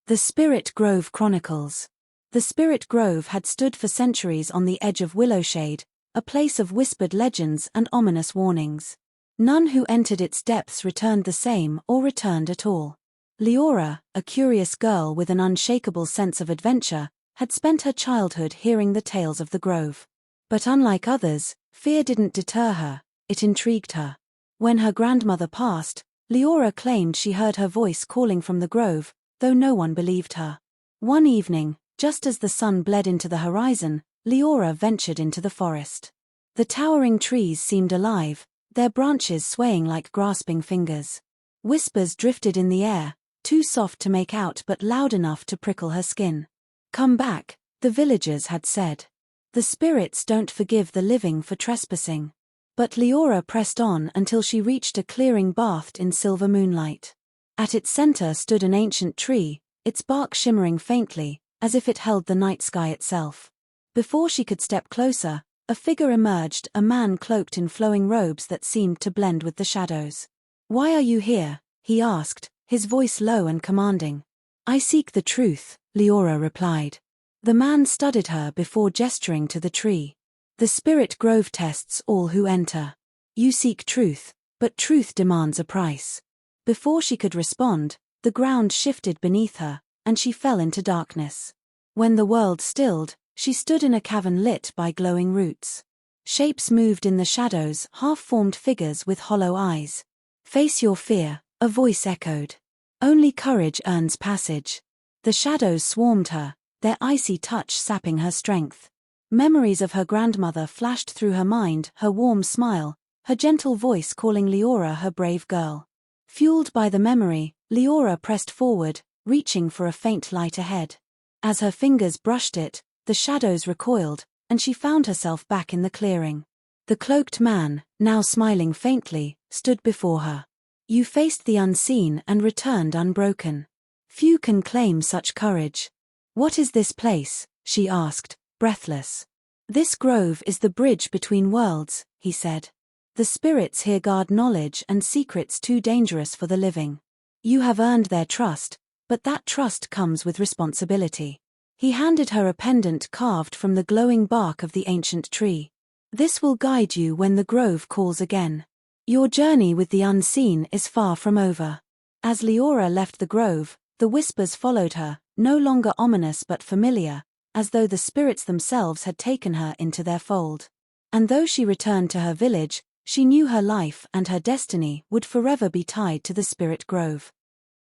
The Spirit Grove Chronicles. The Spirit Grove had stood for centuries on the edge of Willowshade, a place of whispered legends and ominous warnings. None who entered its depths returned the same or returned at all. Leora, a curious girl with an unshakable sense of adventure, had spent her childhood hearing the tales of the grove. But unlike others, fear didn't deter her, it intrigued her. When her grandmother passed, Leora claimed she heard her voice calling from the grove, though no one believed her. One evening, just as the sun bled into the horizon, Leora ventured into the forest. The towering trees seemed alive, their branches swaying like grasping fingers. Whispers drifted in the air, too soft to make out but loud enough to prickle her skin. "Come back," the villagers had said. "The spirits don't forgive the living for trespassing." But Leora pressed on until she reached a clearing bathed in silver moonlight. At its center stood an ancient tree, its bark shimmering faintly, as if it held the night sky itself. Before she could step closer, a figure emerged, a man cloaked in flowing robes that seemed to blend with the shadows. "Why are you here?" he asked, his voice low and commanding. "I seek the truth," Leora replied. The man studied her before gesturing to the tree. "The Spirit Grove tests all who enter. You seek truth, but truth demands a price." Before she could respond, the ground shifted beneath her, and she fell into darkness. When the world stilled, she stood in a cavern lit by glowing roots. Shapes moved in the shadows, half-formed figures with hollow eyes. "Face your fear," a voice echoed. "Only courage earns passage." The shadows swarmed her, their icy touch sapping her strength. Memories of her grandmother flashed through her mind, her warm smile, her gentle voice calling Leora her brave girl. Fueled by the memory, Leora pressed forward, reaching for a faint light ahead. As her fingers brushed it, the shadows recoiled, and she found herself back in the clearing. The cloaked man, now smiling faintly, stood before her. "You faced the unseen and returned unbroken. Few can claim such courage." "What is this place?" she asked, breathless. "This grove is the bridge between worlds," he said. "The spirits here guard knowledge and secrets too dangerous for the living. You have earned their trust, but that trust comes with responsibility." He handed her a pendant carved from the glowing bark of the ancient tree. "This will guide you when the grove calls again. Your journey with the unseen is far from over." As Leora left the grove, the whispers followed her, no longer ominous but familiar, as though the spirits themselves had taken her into their fold. And though she returned to her village, she knew her life and her destiny would forever be tied to the Spirit Grove.